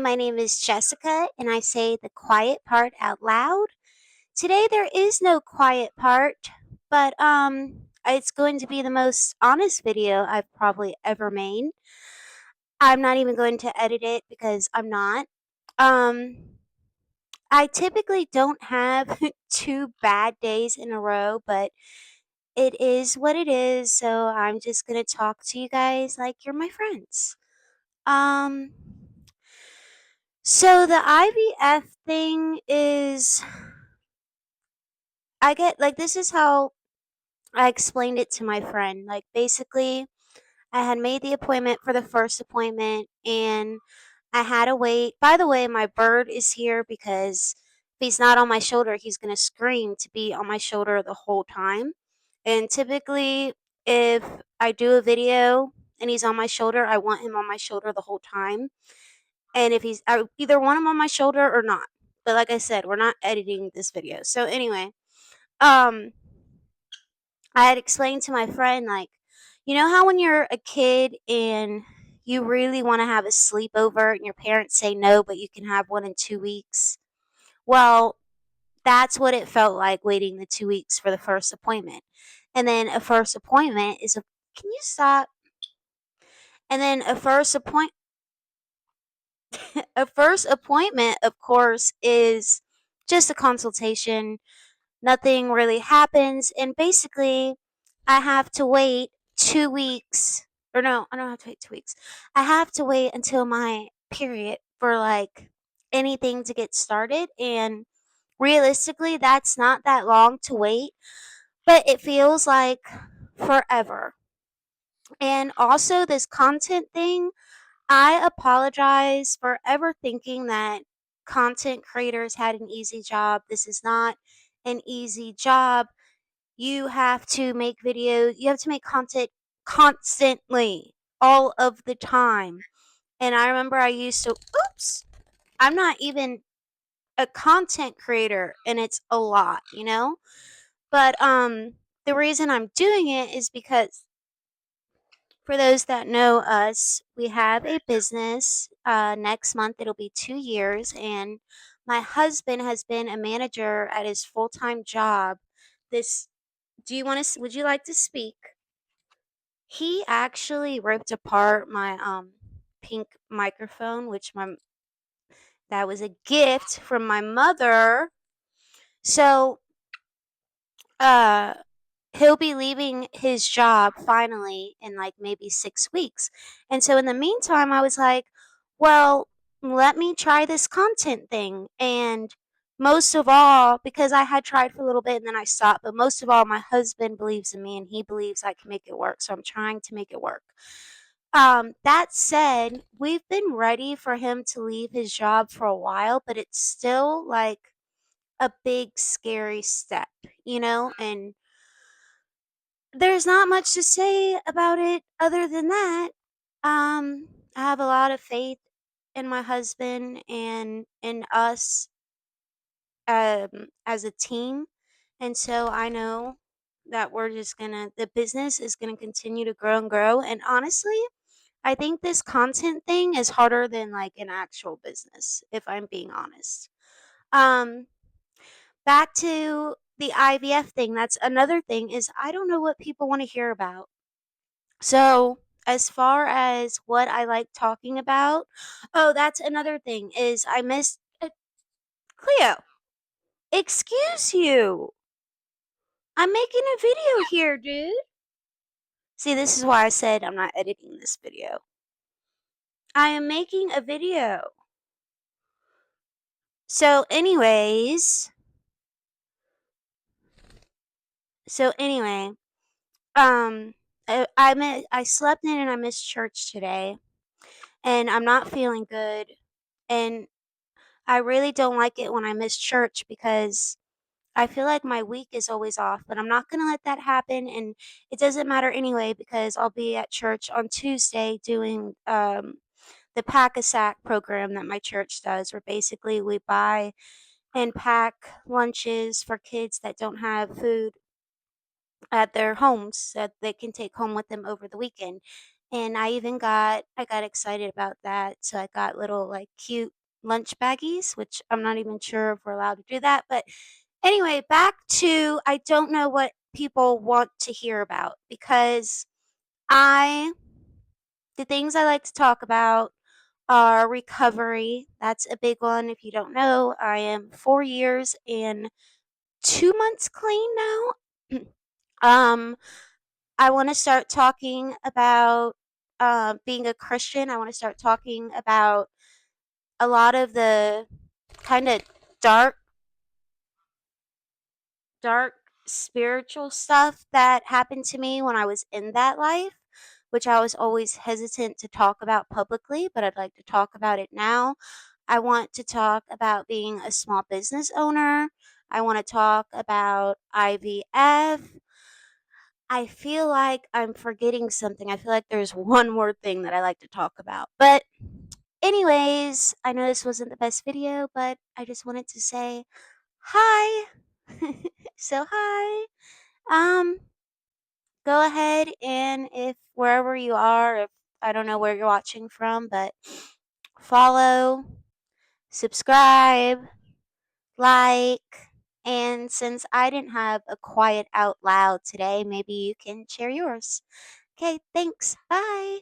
my name is Jessica, and I say the quiet part out loud. Today there is no quiet part, but it's going to be the most honest video I've probably ever made. I'm not even going to edit it because I'm not. Um I typically don't have two bad days in a row, but it is what it is, so I'm just going to talk to you guys like you're my friends. Um So the IVF thing is, I get like, this is how I explained it to my friend. Like, basically, I had made the appointment for the first appointment and I had to wait. By the way, my bird is here because if he's not on my shoulder, he's going to scream to be on my shoulder the whole time. And typically, if I do a video and he's on my shoulder, I want him on my shoulder the whole time. And if I either want him on my shoulder or not. But like I said, we're not editing this video. So anyway, um, I had explained to my friend, like, you know how when you're a kid and you really want to have a sleepover and your parents say no, but you can have one in 2 weeks? Well, that's what it felt like waiting the 2 weeks for the first appointment. And then a first appointment is a can you stop? And then a first appointment, of course, is just a consultation. Nothing really happens. And basically, I have to wait 2 weeks. Or no, I don't have to wait 2 weeks. I have to wait until my period for like anything to get started. And realistically, that's not that long to wait, but it feels like forever. And also, this content thing, I apologize for ever thinking that content creators had an easy job. This is not an easy job. You have to make videos, you have to make content constantly, all of the time. And I remember I used to, oops, I'm not even a content creator and it's a lot, you know? But the reason I'm doing it is because for those that know us, we have a business. Next month, it'll be 2 years. And my husband has been a manager at his full time job. This, do you want to, would you like to speak? He actually ripped apart my pink microphone, which that was a gift from my mother. So, uh, he'll be leaving his job finally in like maybe 6 weeks. And so in the meantime, I was like, well, let me try this content thing. And most of all, because I had tried for a little bit and then I stopped, but most of all, my husband believes in me and he believes I can make it work. So I'm trying to make it work. That said, we've been ready for him to leave his job for a while, but it's still like a big, scary step, you know? And there's not much to say about it other than that. I have a lot of faith in my husband and in us as a team. And so I know that the business is gonna continue to grow and grow. And honestly, I think this content thing is harder than like an actual business, if I'm being honest. Um, Back to the IVF thing, that's another thing is I don't know what people want to hear about. So, as far as what I like talking about, oh, that's another thing is I missed Cleo. Excuse you. I'm making a video here, dude. See, this is why I said I'm not editing this video. I am making a video. So, anyways, so anyway, um, I slept in and I missed church today, and I'm not feeling good, and I really don't like it when I miss church because I feel like my week is always off, but I'm not going to let that happen. And it doesn't matter anyway because I'll be at church on Tuesday doing the Pack a Sack program that my church does, where basically we buy and pack lunches for kids that don't have food at their homes that they can take home with them over the weekend. And I got excited about that. So I got little like cute lunch baggies, which I'm not even sure if we're allowed to do that. But anyway, back to I don't know what people want to hear about because I the things I like to talk about are recovery. That's a big one. If you don't know, I am 4 years and 2 months clean now. um, I want to start talking about being a Christian. I want to start talking about a lot of the kind of dark, dark spiritual stuff that happened to me when I was in that life, which I was always hesitant to talk about publicly, but I'd like to talk about it now. I want to talk about being a small business owner. I want to talk about IVF. I feel like I'm forgetting something. I feel like there's one more thing that I like to talk about. But, anyways, I know this wasn't the best video, but I just wanted to say hi. So, hi. Um, go ahead and if wherever you are, if I don't know where you're watching from, but follow, subscribe, like, and since I didn't have a quiet out loud today, maybe you can share yours. Okay, thanks. Bye.